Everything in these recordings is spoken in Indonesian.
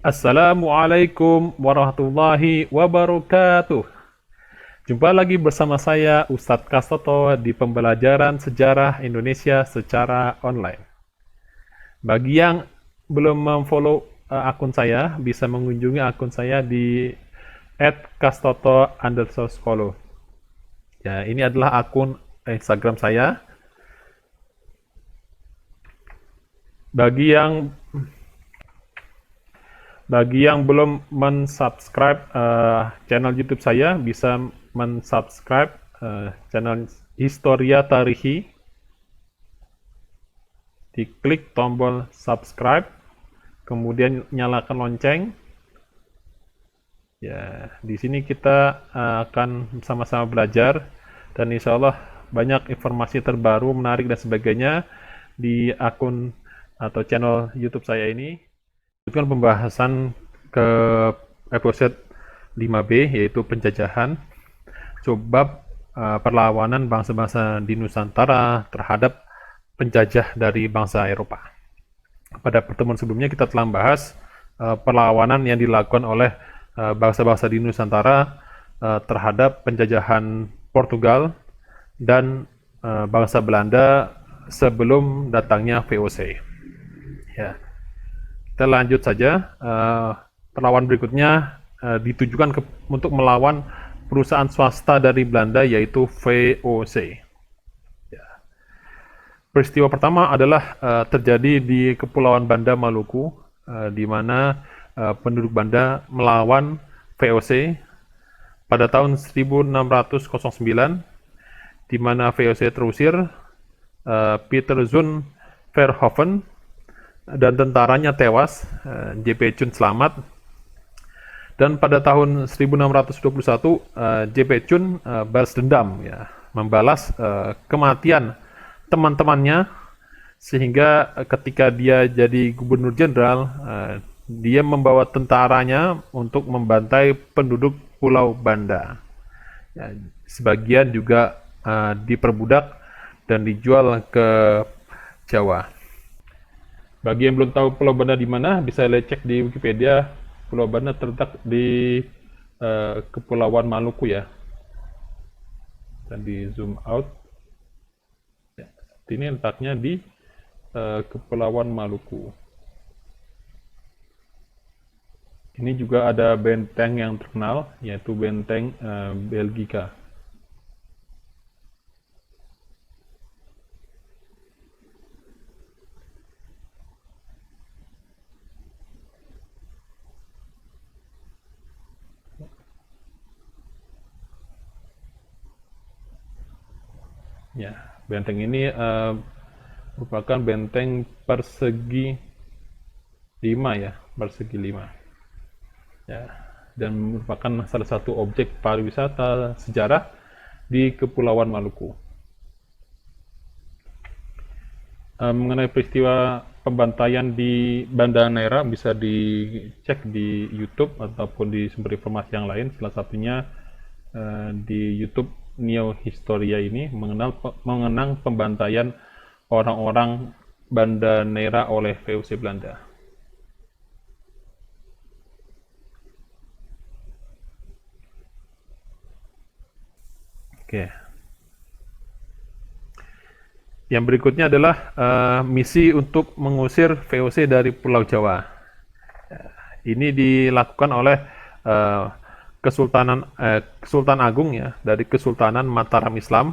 Assalamualaikum warahmatullahi wabarakatuh. Jumpa lagi bersama saya Ustadz Kastoto di pembelajaran sejarah Indonesia secara online. Bagi yang belum memfollow akun saya, bisa mengunjungi akun saya di @kastoto_follow. Ya, ini adalah akun Instagram saya. Bagi yang Bagi yang belum mensubscribe channel YouTube saya, bisa mensubscribe channel Historia Tarihi, diklik tombol subscribe, kemudian nyalakan lonceng. Ya, di sini kita akan sama-sama belajar dan insya Allah banyak informasi terbaru, menarik dan sebagainya di akun atau channel YouTube saya ini. Lanjutkan pembahasan ke episode 5B, yaitu penjajahan, sebab perlawanan bangsa-bangsa di Nusantara terhadap penjajah dari bangsa Eropa. Pada pertemuan sebelumnya kita telah membahas perlawanan yang dilakukan oleh bangsa-bangsa di Nusantara terhadap penjajahan Portugal dan bangsa Belanda sebelum datangnya VOC. Ya. Kita lanjut saja. Perlawanan berikutnya ditujukan untuk melawan perusahaan swasta dari Belanda, yaitu VOC. Ya. Peristiwa pertama adalah terjadi di Kepulauan Banda Maluku, di mana penduduk Banda melawan VOC pada tahun 1609, di mana VOC terusir. Peter Zoon Verhoeven dan tentaranya tewas, J.P. Chun selamat. Dan pada tahun 1621 J.P. Chun balas dendam, ya, membalas kematian teman-temannya, sehingga ketika dia jadi gubernur jenderal, dia membawa tentaranya untuk membantai penduduk Pulau Banda. Ya, sebagian juga diperbudak dan dijual ke Jawa. Bagi yang belum tahu Pulau Banda di mana, bisa cek di Wikipedia. Pulau Banda terletak di Kepulauan Maluku, ya. Dan di zoom out. Ya, ini letaknya di Kepulauan Maluku. Ini juga ada benteng yang terkenal, yaitu benteng Belgika. Ya, benteng ini merupakan benteng persegi 5, ya, persegi 5. Ya, dan merupakan salah satu objek pariwisata sejarah di Kepulauan Maluku. Mengenai peristiwa pembantaian di Banda Neira bisa dicek di YouTube ataupun di sumber informasi yang lain, salah satunya di YouTube Neo Historia ini mengenang pembantaian orang-orang Banda Neira oleh VOC Belanda. Oke. Yang berikutnya adalah misi untuk mengusir VOC dari Pulau Jawa. Ini dilakukan oleh Sultan Agung, ya, dari Kesultanan Mataram Islam.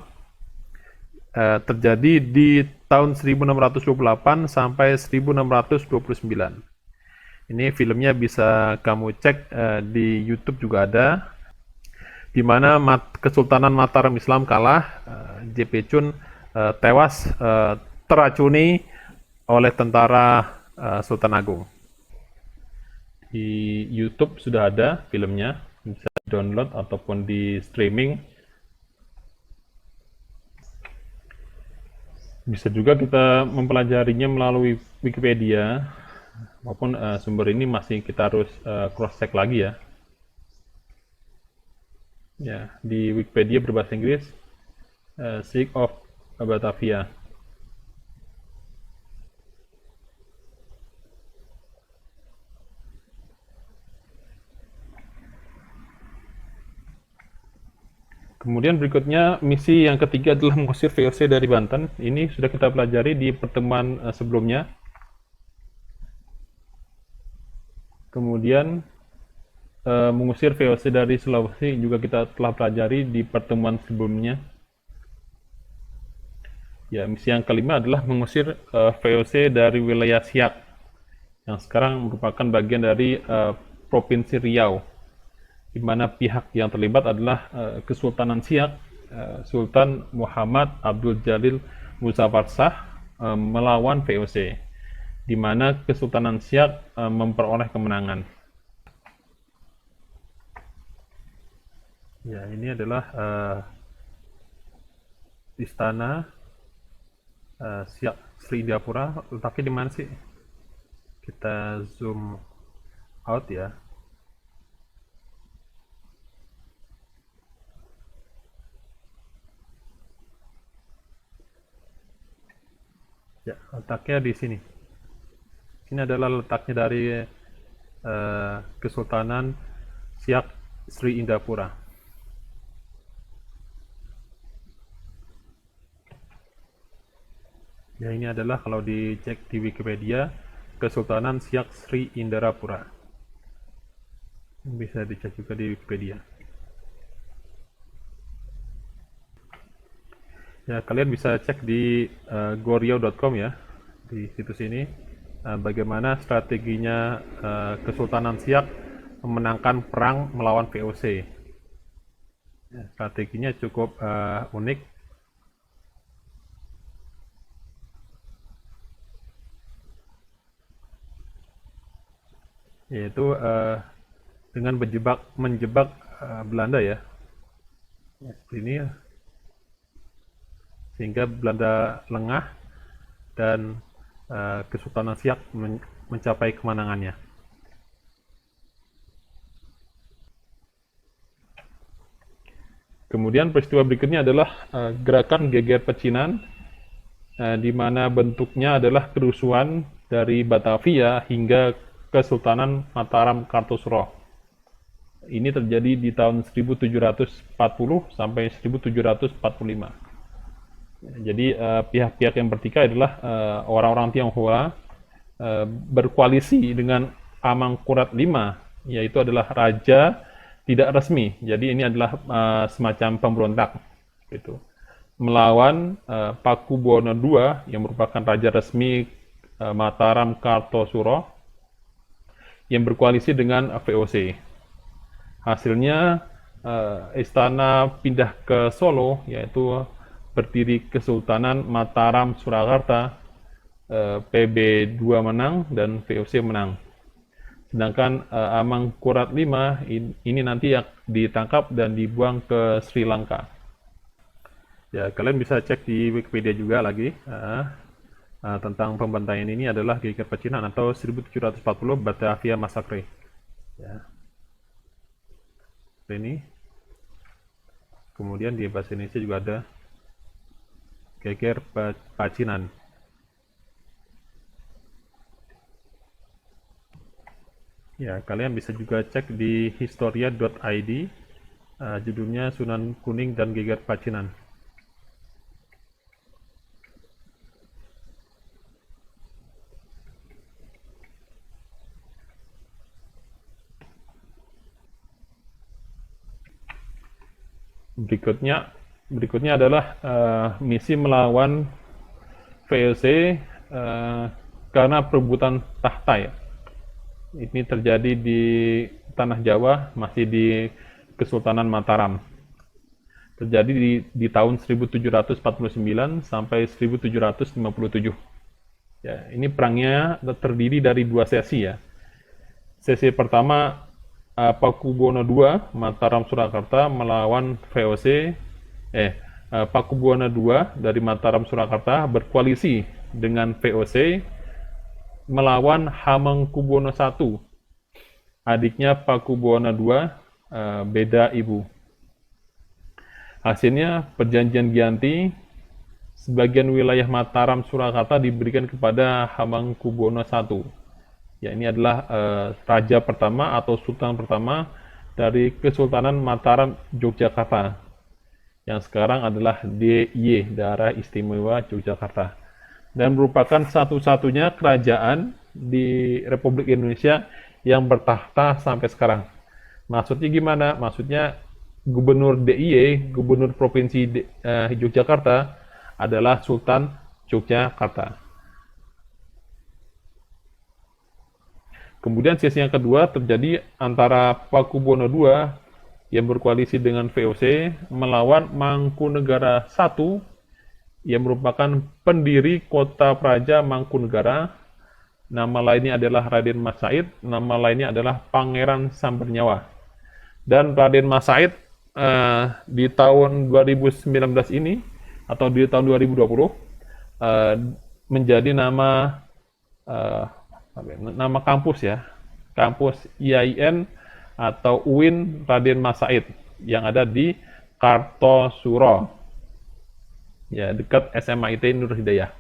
Terjadi di tahun 1628 sampai 1629. Ini filmnya bisa kamu cek di YouTube juga ada, di mana Kesultanan Mataram Islam kalah, J.P. Chun tewas teracuni oleh tentara Sultan Agung. Di YouTube sudah ada filmnya, bisa download ataupun di streaming. Bisa juga kita mempelajarinya melalui Wikipedia, maupun sumber ini masih kita harus cross check lagi, ya. Ya, di Wikipedia berbahasa Inggris, Siege of Batavia. Kemudian berikutnya misi yang ketiga adalah mengusir VOC dari Banten. Ini sudah kita pelajari di pertemuan sebelumnya. Kemudian mengusir VOC dari Sulawesi juga kita telah pelajari di pertemuan sebelumnya. Ya, misi yang kelima adalah mengusir VOC dari wilayah Siak yang sekarang merupakan bagian dari Provinsi Riau, di mana pihak yang terlibat adalah Kesultanan Siak, Sultan Muhammad Abdul Jalil Muzaffar Shah melawan VOC, di mana Kesultanan Siak memperoleh kemenangan. Ya, ini adalah istana Siak Sri Indrapura. Letaknya di mana sih? Kita zoom out ya. Ya, letaknya di sini. Ini adalah letaknya dari Kesultanan Siak Sri Indrapura. Ya, ini adalah kalau dicek di Wikipedia, Kesultanan Siak Sri Indrapura. Bisa dicek juga di Wikipedia. Ya, kalian bisa cek di goryeo.com ya, di situs ini, bagaimana strateginya Kesultanan Siak memenangkan perang melawan VOC. Ya, strateginya cukup unik. Yaitu dengan menjebak Belanda ya. Seperti ini ya. Sehingga Belanda lengah dan Kesultanan Siak mencapai kemenangannya. Kemudian peristiwa berikutnya adalah gerakan Geger Pecinan, di mana bentuknya adalah kerusuhan dari Batavia hingga Kesultanan Mataram Kartosuro. Ini terjadi di tahun 1740 sampai 1745. Jadi pihak-pihak yang bertikai adalah orang-orang Tionghoa berkoalisi dengan Amangkurat V, yaitu adalah raja tidak resmi. Jadi ini adalah semacam pemberontak, gitu, melawan Pakubuwono II yang merupakan raja resmi Mataram Kartosuro yang berkoalisi dengan VOC. Hasilnya istana pindah ke Solo, yaitu berdiri Kesultanan Mataram Surakarta, PB2 menang dan VOC menang. Sedangkan Amangkurat V ini nanti ditangkap dan dibuang ke Sri Lanka. Ya, kalian bisa cek di Wikipedia juga lagi tentang pembantaian ini adalah Geger Pecinan atau 1740 Batavia Massacre. Ya. Ini. Kemudian di bahasa Indonesia juga ada Geger Pecinan. Ya, kalian bisa juga cek di historia.id, judulnya Sunan Kuning dan Geger Pecinan. Berikutnya adalah misi melawan VOC karena perebutan tahta ya. Ini terjadi di tanah Jawa, masih di Kesultanan Mataram. Terjadi di tahun 1749 sampai 1757. Ya, ini perangnya terdiri dari dua sesi ya. Sesi pertama Pakubuwono II Mataram Surakarta melawan VOC. Pakubuwono II dari Mataram Surakarta berkoalisi dengan VOC melawan Hamengkubuwono I, adiknya Pakubuwono II, beda ibu. Hasilnya perjanjian Giyanti, sebagian wilayah Mataram Surakarta diberikan kepada Hamengkubuwono I. Ya, ini adalah raja pertama atau sultan pertama dari Kesultanan Mataram Yogyakarta. yang sekarang adalah DIY, Daerah Istimewa Yogyakarta, dan merupakan satu-satunya kerajaan di Republik Indonesia yang bertahta sampai sekarang. Maksudnya gimana? Maksudnya Gubernur DIY, Gubernur Provinsi Yogyakarta adalah Sultan Yogyakarta. Kemudian sesi yang kedua terjadi antara Pakubuwono II yang berkoalisi dengan VOC melawan Mangkunegara I yang merupakan pendiri kota Praja Mangkunegara. Nama lainnya adalah Raden Mas Said, nama lainnya adalah Pangeran Sambernyawa. Dan Raden Mas Said di tahun 2019 ini atau di tahun 2020 menjadi nama kampus ya, kampus IAIN atau UIN Raden Mas Said yang ada di Kartosuro, ya, dekat SMA IT Nur Hidayah.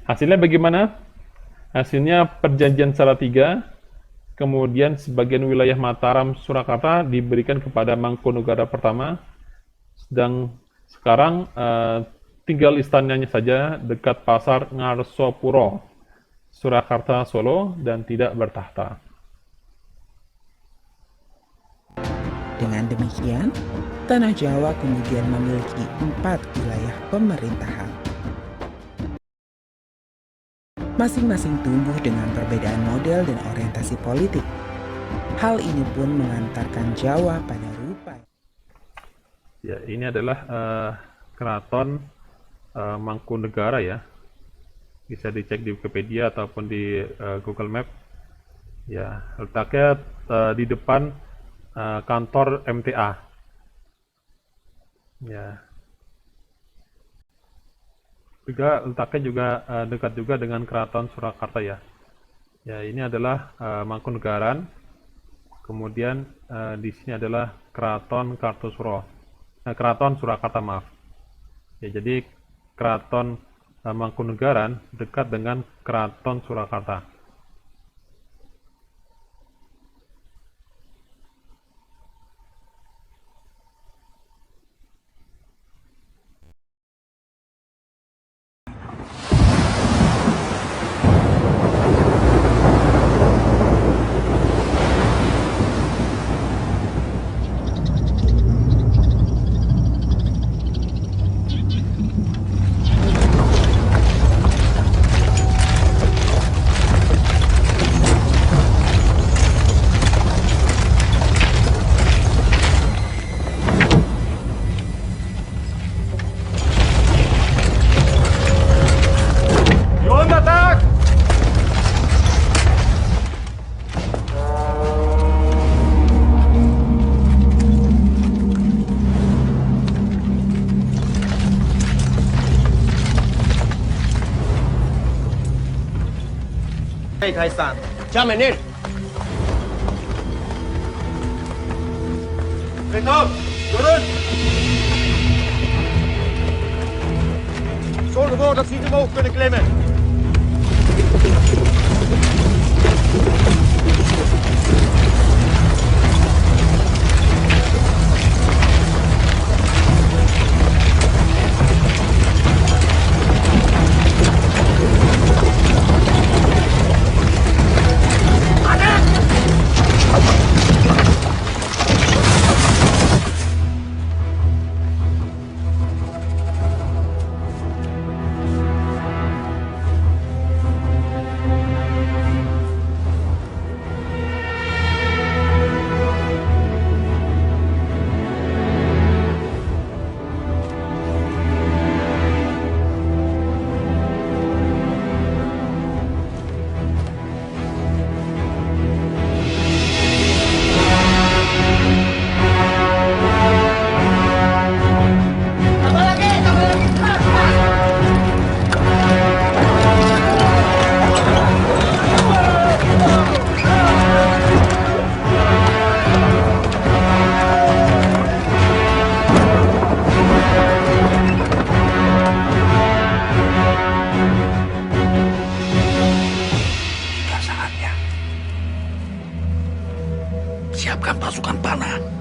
Hasilnya bagaimana? Hasilnya perjanjian Salatiga, kemudian sebagian wilayah Mataram, Surakarta diberikan kepada Mangkunegara pertama, sedang sekarang tinggal istananya saja dekat Pasar Ngarsopuro, Surakarta, Solo, dan tidak bertahta. Dengan demikian, Tanah Jawa kemudian memiliki 4 wilayah pemerintahan. Masing-masing tumbuh dengan perbedaan model dan orientasi politik. Hal ini pun mengantarkan Jawa pada rupa. Ya, ini adalah keraton Mangkunegara ya. Bisa dicek di Wikipedia ataupun di Google Map. Ya, letaknya di depan kantor MTA. Ya. Juga letaknya juga dekat juga dengan Keraton Surakarta ya. Ya, ini adalah Mangkunegaran. Kemudian di sini adalah Keraton Kartosuro. Keraton Surakarta, maaf. Ya, jadi Keraton Mangkunegaran dekat dengan Keraton Surakarta.开散，将门令。Beritahu, turun. Zorg ervoor dat ze niet omhoog kunnen klimmen. Siapkan pasukan panah.